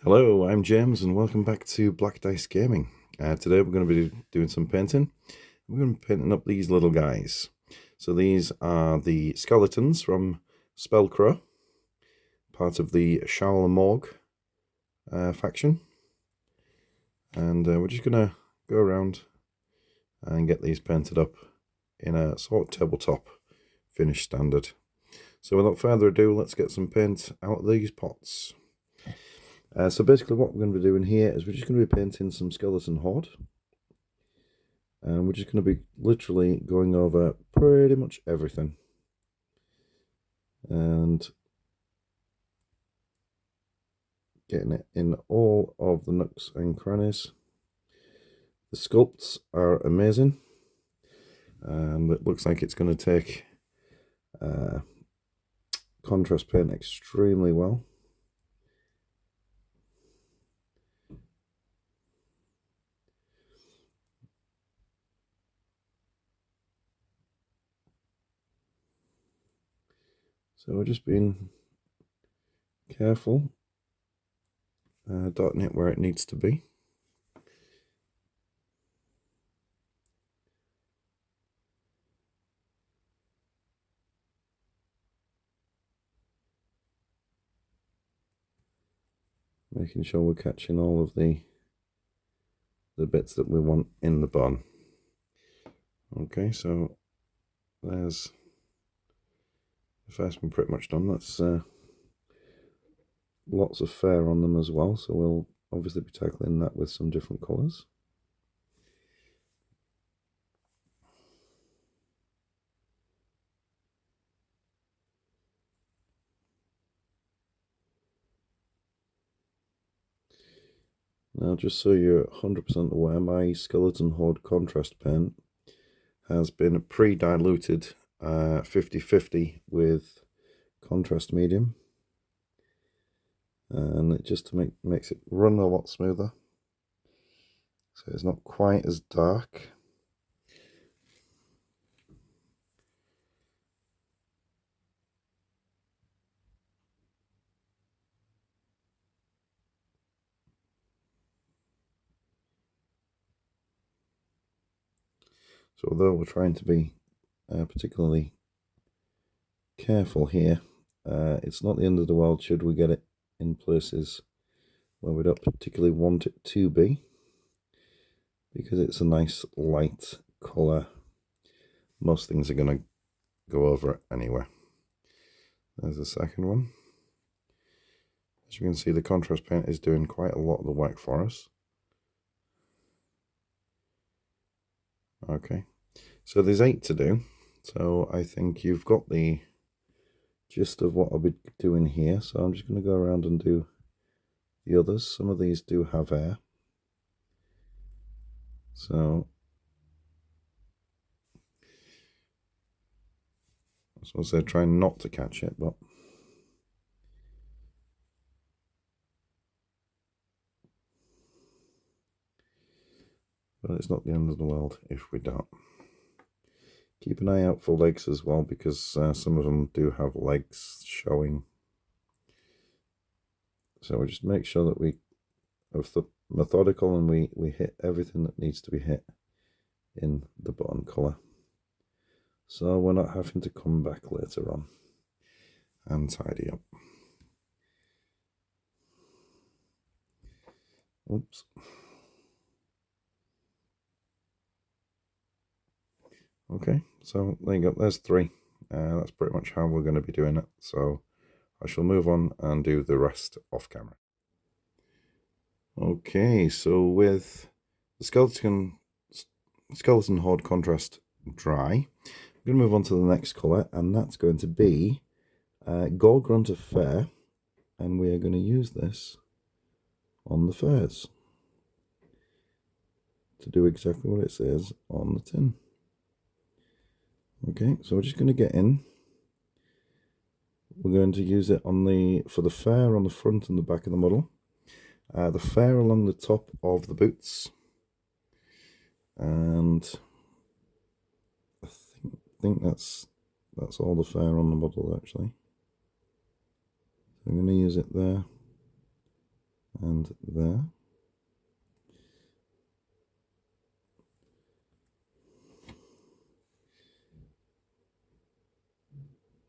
Hello, I'm James and welcome back to Black Dice Gaming. Today we're going to be doing some painting. We're going to be painting up these little guys. So these are the skeletons from Spellcrow, part of the Sheol-morg faction. And we're just going to go around and get these painted up in a sort of tabletop finish standard. So without further ado, let's get some paint out of these pots. So basically what we're going to be doing here is we're just going to be painting some skeleton horde. And we're just going to be literally going over pretty much everything. And getting it in all of the nooks and crannies. The sculpts are amazing. And it looks like it's going to take contrast paint extremely well. So we're just being careful, dotting it where it needs to be. Making sure we're catching all of the bits that we want in the bun. Okay, so there's the first one pretty much done. That's lots of fur on them as well, so we'll obviously be tackling that with some different colours. Now, just so you're 100% aware, my Skeleton Horde contrast paint has been pre-diluted 50-50 with contrast medium, and it just makes it run a lot smoother, so it's not quite as dark. So although we're trying to be particularly careful here, it's not the end of the world should we get it in places where we don't particularly want it to be, because it's a nice light colour. Most things are going to go over it anyway. There's the second one. As you can see, the contrast paint is doing quite a lot of the work for us. Okay, so there's 8 to do, so I think you've got the gist of what I'll be doing here. So I'm just going to go around and do the others. Some of these do have air, so I suppose they're trying not to catch it, but it's not the end of the world if we don't. Keep an eye out for legs as well, because some of them do have legs showing. So we just make sure that we are methodical and we hit everything that needs to be hit in the button colour, so we're not having to come back later on and tidy up. Oops. Okay, so there you go, there's 3. That's pretty much how we're going to be doing it, so I shall move on and do the rest off camera. Okay, so with the skeleton horde contrast dry, I'm going to move on to the next colour, and that's going to be Gore Grunt of Fur, and we are going to use this on the furs to do exactly what it says on the tin. Okay, so we're just going to get in. We're going to use it for the fur on the front and the back of the model, the fur along the top of the boots, and I think that's all the fur on the model actually. So I'm going to use it there, and there.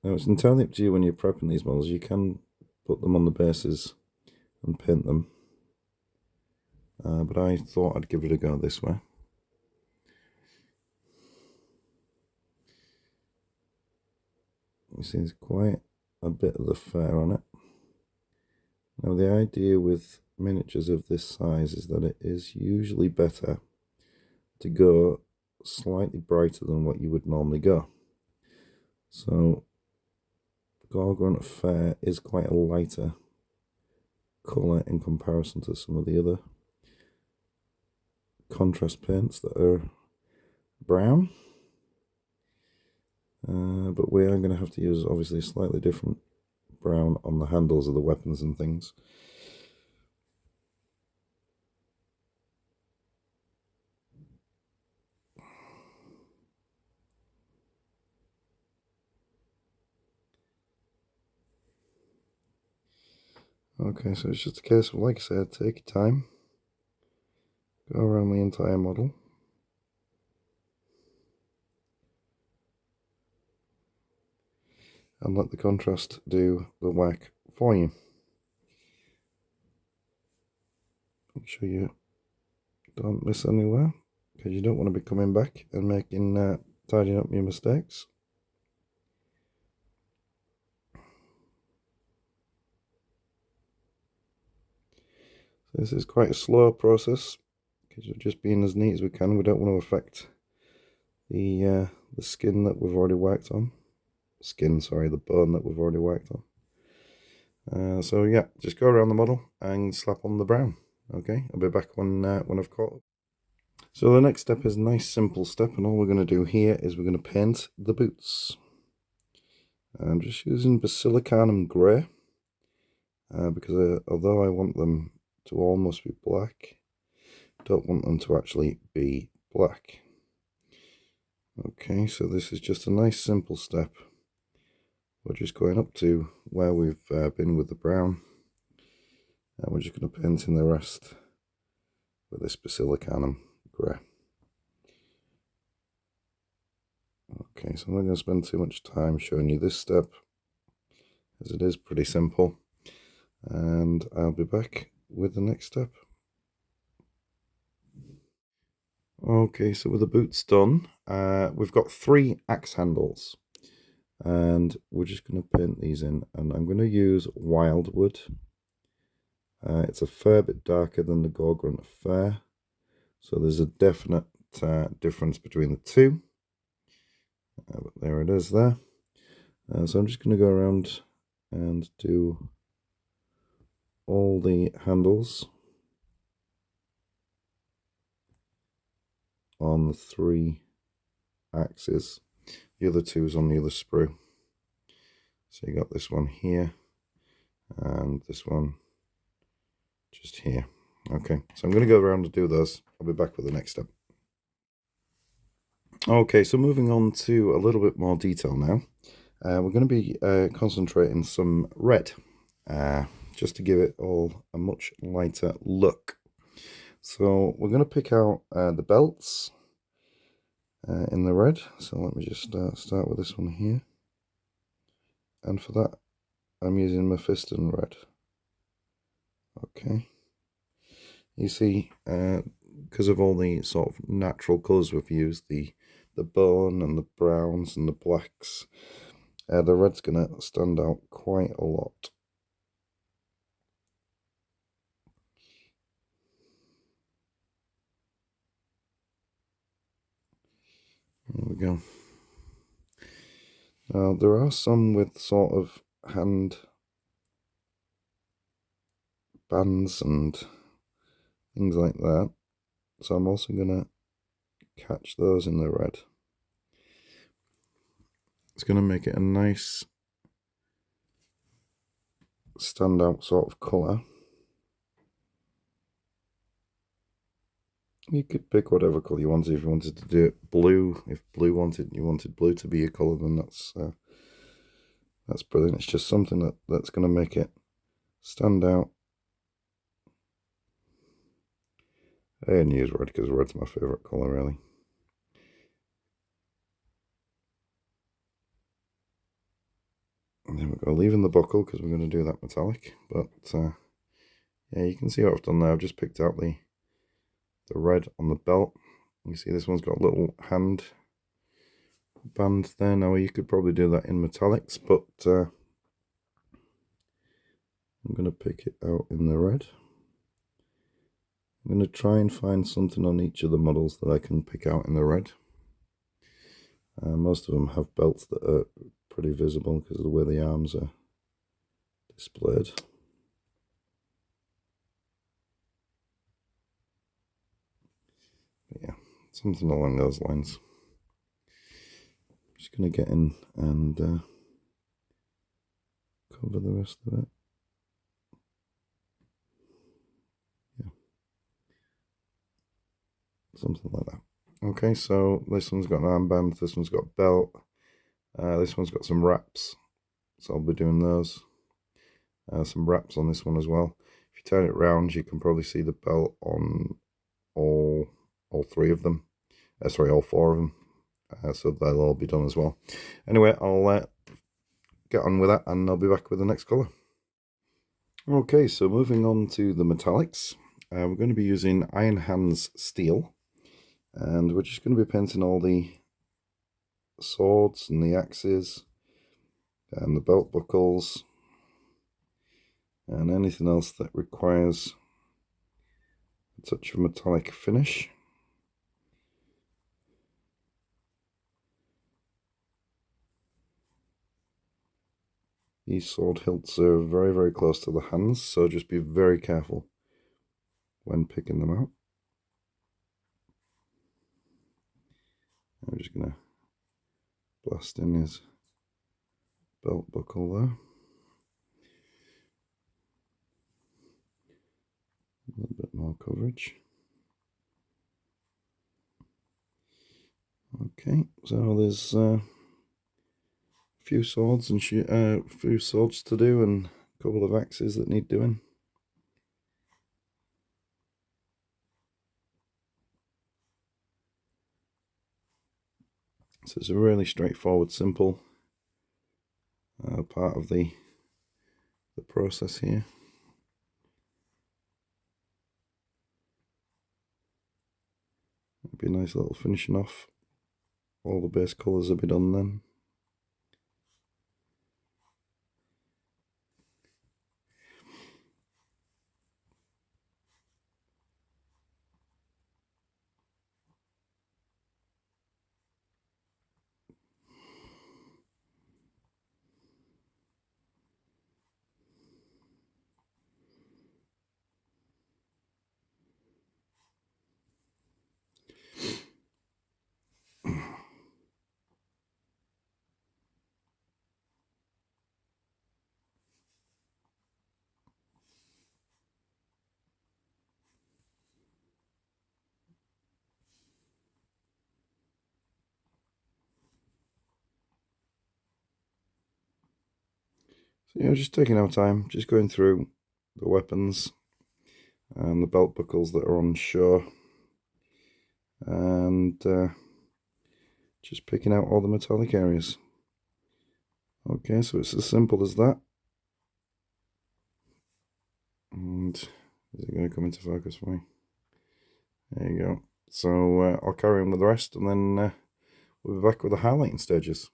Now it's entirely up to you when you're prepping these models. You can put them on the bases and paint them, but I thought I'd give it a go this way. You see there's quite a bit of the fur on it. Now the idea with miniatures of this size is that it is usually better to go slightly brighter than what you would normally go. So Gorgon Fair is quite a lighter colour in comparison to some of the other contrast paints that are brown. But we are going to have to use obviously a slightly different brown on the handles of the weapons and things. Okay, so it's just a case of, like I said, take your time, go around the entire model. And let the contrast do the work for you. Make sure you don't miss anywhere, because you don't want to be coming back and making tidying up your mistakes. So this is quite a slow process, because we're just being as neat as we can. We don't want to affect the skin that we've already worked on. The bone that we've already worked on. So yeah, just go around the model and slap on the brown. Okay, I'll be back when I've caught up. So the next step is a nice simple step, and all we're going to do here is we're going to paint the boots. I'm just using Basilicanum Grey, because although I want them to almost be black, I don't want them to actually be black. Okay, so this is just a nice simple step. We're just going up to where we've been with the brown, and we're just going to paint in the rest with this Basilicanum Grey. Okay, so I'm not going to spend too much time showing you this step, as it is pretty simple, and I'll be back with the next step. Okay, so with the boots done, we've got 3 axe handles, and we're just going to paint these in, and I'm going to use Wildwood. It's a fair bit darker than the Gorgon Fair, so there's a definite difference between the two. But there it is there. So I'm just going to go around and do all the handles on the 3 axes. The other 2 is on the other sprue. So you got this one here and this one just here. Okay, so I'm going to go around and do those. I'll be back with the next step. Okay, so moving on to a little bit more detail now. We're going to be concentrating some red, just to give it all a much lighter look. So we're going to pick out the belts in the red. So let me just start with this one here. And for that, I'm using Mephiston red. Okay. You see, because of all the sort of natural colours we've used, the bone and the browns and the blacks, the red's going to stand out quite a lot. There we go. Now, there are some with sort of hand bands and things like that, so I'm also going to catch those in the red. It's going to make it a nice standout sort of colour. You could pick whatever colour you wanted. If you wanted to do it blue, if you wanted blue to be your colour, then that's brilliant. It's just something that's going to make it stand out I didn't use red because red's my favourite colour, really. And then we're going to leave in the buckle because we're going to do that metallic. But yeah, you can see what I've done there. I've just picked out the red on the belt. You see this one's got a little hand band there. Now you could probably do that in metallics, but I'm going to pick it out in the red. I'm going to try and find something on each of the models that I can pick out in the red. Most of them have belts that are pretty visible because of the way the arms are displayed. But yeah, something along those lines. Just going to get in and cover the rest of it. Yeah, something like that. Okay, so this one's got an armband, this one's got a belt, this one's got some wraps, so I'll be doing those. Some wraps on this one as well. If you turn it round, you can probably see the belt on all three of them. Sorry, all four of them. So they'll all be done as well. Anyway, I'll get on with that and I'll be back with the next colour. Okay, so moving on to the metallics. We're going to be using Iron Hands Steel. And we're just going to be painting all the swords and the axes and the belt buckles and anything else that requires a touch of metallic finish. These sword hilts are very, very close to the hands, so just be very careful when picking them out. I'm just going to blast in his belt buckle there. A little bit more coverage. Okay, so there's a few swords and few swords to do and a couple of axes that need doing. So it's a really straightforward, simple part of the process here. It'd be a nice little finishing off. All the base colours will be done then. So yeah, just taking our time, just going through the weapons and the belt buckles that are on show, and just picking out all the metallic areas. Okay, so it's as simple as that. And is it going to come into focus for me? There you go. So I'll carry on with the rest and then we'll be back with the highlighting stages.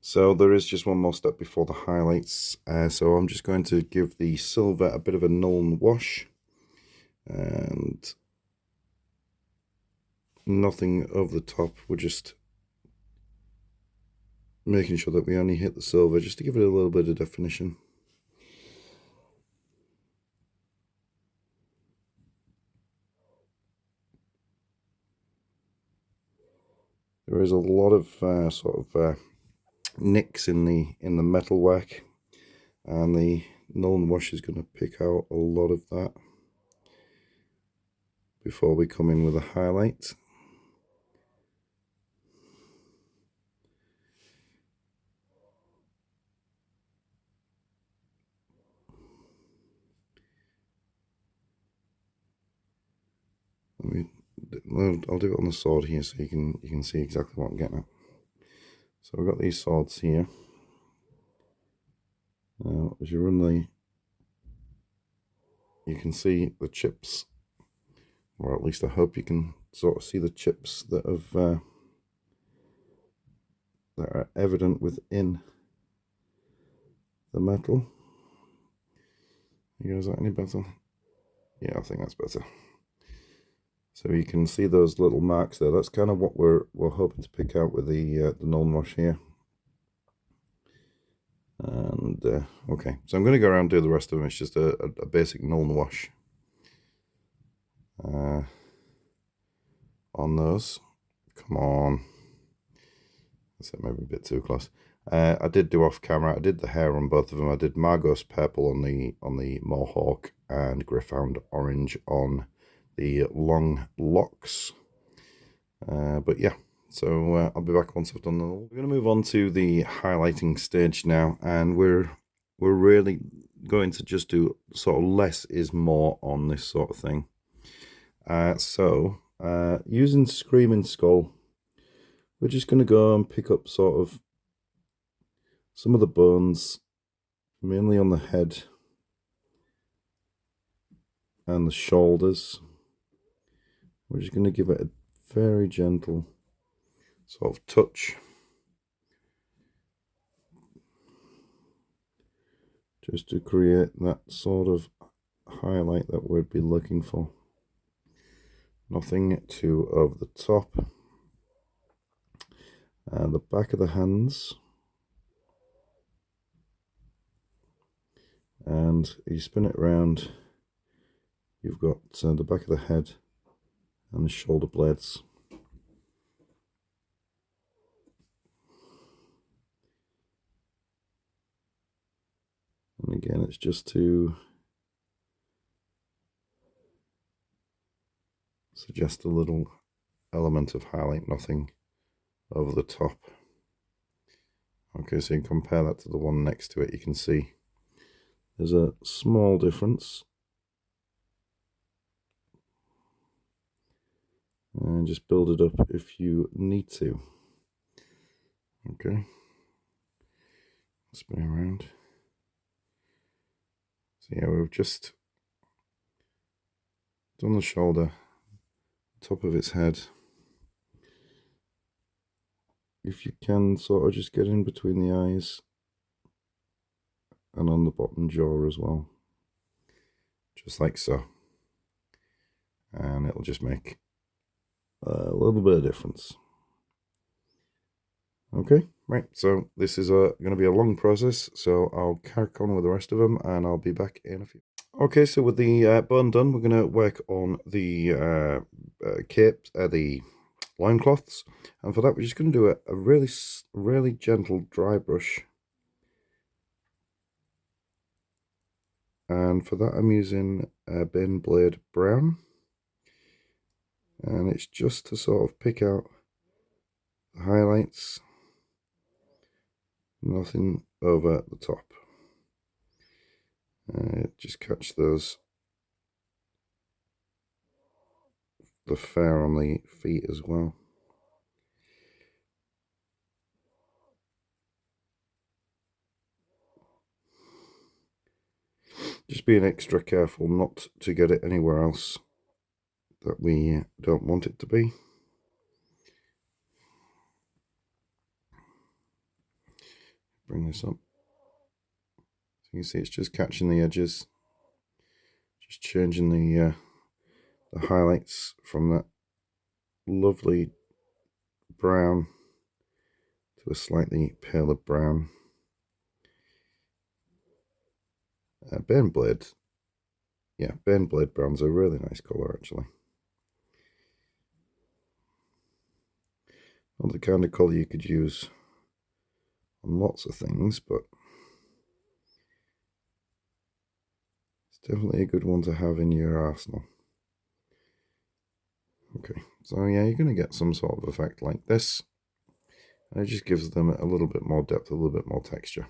So there is just one more step before the highlights. So I'm just going to give the silver a bit of a null wash. And nothing over the top. We're just making sure that we only hit the silver just to give it a little bit of definition. There is a lot of nicks in the metalwork, and the Null Wash is going to pick out a lot of that before we come in with a highlight. I'll do it on the sword here so you can see exactly what I'm getting at. So we've got these swords here. Now, as you run you can see the chips, or at least I hope you can sort of see the chips that are evident within the metal. You guys, is that any better? Yeah, I think that's better. So you can see those little marks there. That's kind of what we're hoping to pick out with the Null Wash here. And okay, so I'm going to go around and do the rest of them. It's just a basic Null Wash on those. Come on. That's maybe a bit too close. I did do off camera. I did the hair on both of them. I did Margot's purple on the Mohawk and Gryph-hound orange on the long locks. But yeah, so I'll be back once I've done them all. We're going to move on to the highlighting stage now, and we're really going to just do sort of less is more on this sort of thing. Using Screaming Skull, we're just going to go and pick up sort of some of the bones, mainly on the head and the shoulders. We're just going to give it a very gentle sort of touch, just to create that sort of highlight that we'd be looking for. Nothing too over the top. The back of the hands, and you spin it round, you've got the back of the head and the shoulder blades. And again, it's just to suggest a little element of highlight, nothing over the top. Okay, so you can compare that to the one next to it. You can see there's a small difference. And just build it up if you need to. Okay. Spin around. So yeah, we've just done the shoulder, top of its head. If you can sort of just get in between the eyes and on the bottom jaw as well, just like so, and it'll just make a little bit of difference. Okay, right, so this is going to be a long process, so I'll carry on with the rest of them and I'll be back in a few. Okay, so with the bone done, we're going to work on the capes, the loincloths, and for that we're just going to do a really gentle dry brush. And for that I'm using Bane Blade Brown, and it's just to sort of pick out the highlights, nothing over the top. Just catch those, the fur on the feet as well. Just being extra careful not to get it anywhere else that we don't want it to be. Bring this up. So you can see it's just catching the edges, just changing the highlights from that lovely brown to a slightly paler brown. Bane Blade, yeah, Bane Blade Brown's a really nice colour actually. Not the kind of colour you could use on lots of things, but it's definitely a good one to have in your arsenal. Okay, so yeah, you're going to get some sort of effect like this, and it just gives them a little bit more depth, a little bit more texture.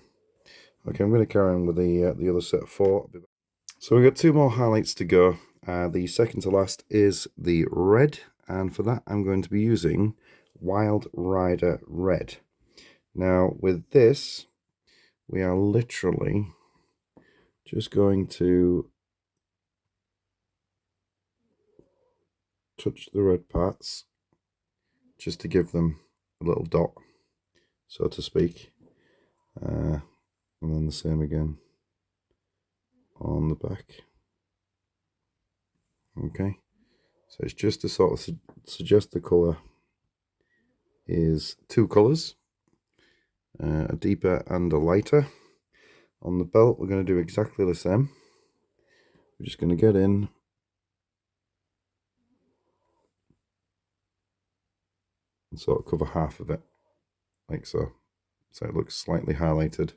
Okay, I'm going to carry on with the other set of 4. So we've got 2 more highlights to go, The second to last is the red, and for that I'm going to be using Wild Rider Red. Now with this, we are literally just going to touch the red parts just to give them a little dot, so to speak, and then the same again on the back. Okay, so it's just to sort of suggest the colour is two colours, a deeper and a lighter. On the belt we're going to do exactly the same. We're just going to get in and sort of cover half of it, like so. So it looks slightly highlighted.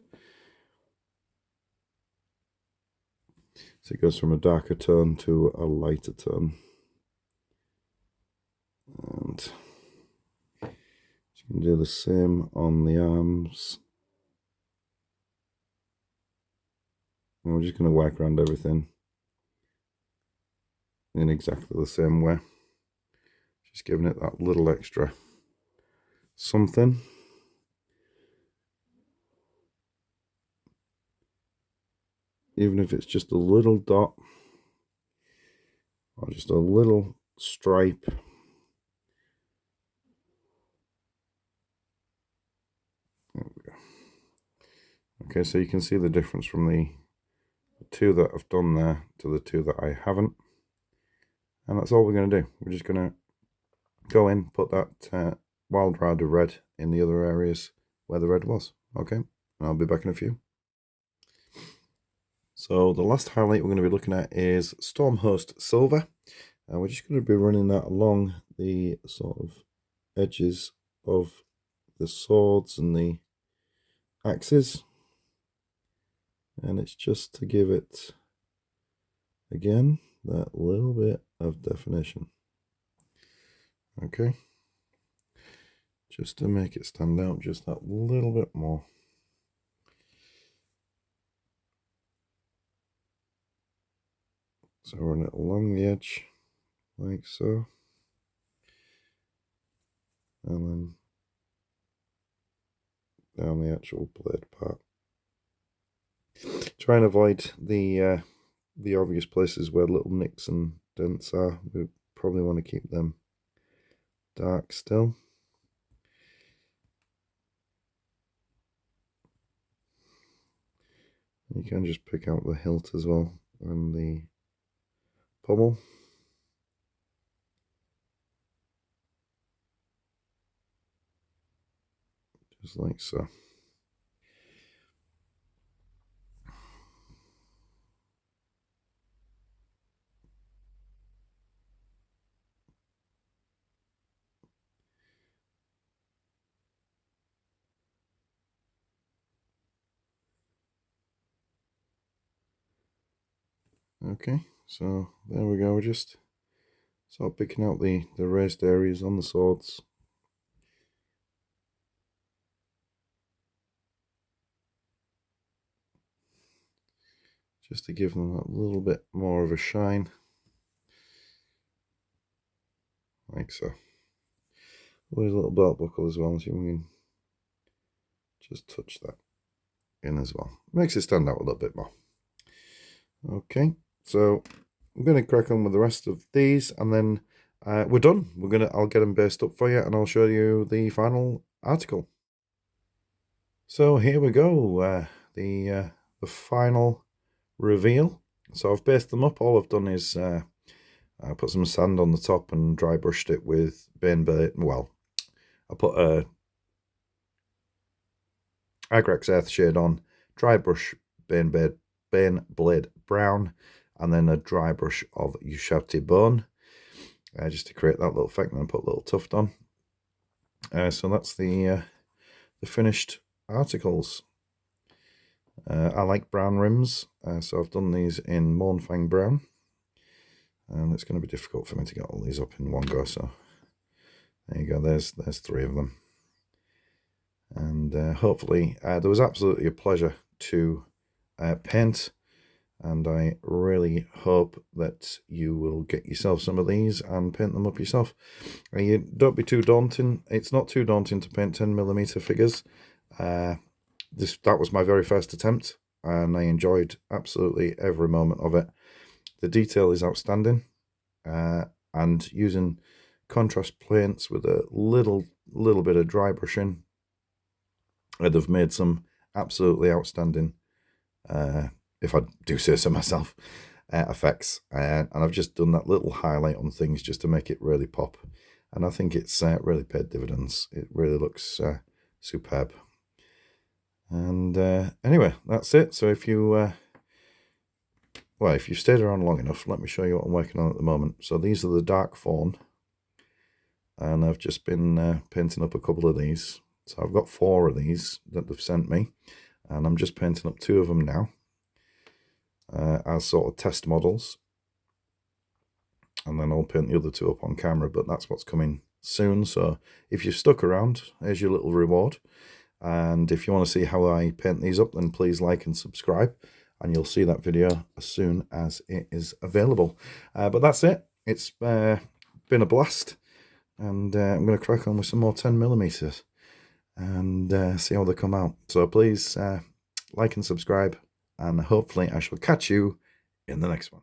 So it goes from a darker tone to a lighter tone. And you can do the same on the arms. And we're just going to work around everything in exactly the same way. Just giving it that little extra something. Even if it's just a little dot or just a little stripe. There we go. Okay, so you can see the difference from the two that I've done there to the two that I haven't. And that's all we're going to do. We're just going to go in, put that Wild Rider Red in the other areas where the red was. Okay, and I'll be back in a few. So the last highlight we're going to be looking at is Stormhost Silver. And we're just going to be running that along the sort of edges of the swords and the axes. And it's just to give it, again, that little bit of definition. Okay. Just to make it stand out just that little bit more. So run it along the edge, like so. And then down the actual blade part. Try and avoid the obvious places where little nicks and dents are. We probably want to keep them dark still. You can just pick out the hilt as well and the pommel. Just like so. Okay, so there we go. We're just sort of picking out the raised areas on the swords. Just to give them a little bit more of a shine. Like so. There's a little belt buckle as well, so we can just touch that in as well. Makes it stand out a little bit more. Okay, so I'm going to crack on with the rest of these, and then we're done. I'll get them based up for you, and I'll show you the final article. So here we go, the final reveal. So I've based them up. All I've done is I put some sand on the top and dry brushed it with Baneblade. Well, I put a Agrax Earth shade on, dry brush Baneblade brown, and then a dry brush of Ushabti bone, just to create that little effect, and then put a little tuft on. So that's the finished articles. I like brown rims, so I've done these in Mournfang brown, and it's going to be difficult for me to get all these up in one go. So there you go. There's 3 of them, and hopefully there was absolutely a pleasure to paint. and I really hope that you will get yourself some of these and paint them up yourself. You don't be too daunting. It's not too daunting to paint 10mm figures. That was my very first attempt, and I enjoyed absolutely every moment of it. The detail is outstanding, and using contrast paints with a little bit of dry brushing, they've made some absolutely outstanding, if I do say so myself, effects. And I've just done that little highlight on things just to make it really pop. And I think it's really paid dividends. It really looks superb. And anyway, that's it. So if you if you've stayed around long enough, let me show you what I'm working on at the moment. So these are the Dark Fawn, and I've just been painting up a couple of these. So I've got 4 of these that they've sent me, and I'm just painting up 2 of them now as sort of test models, and then I'll paint the other 2 up on camera, but that's what's coming soon. So if you've stuck around, here's your little reward. And if you want to see how I paint these up, then please like and subscribe, and you'll see that video as soon as it is available. But that's it. It's been a blast, and I'm going to crack on with some more 10mm and see how they come out. So please like and subscribe, and hopefully I shall catch you in the next one.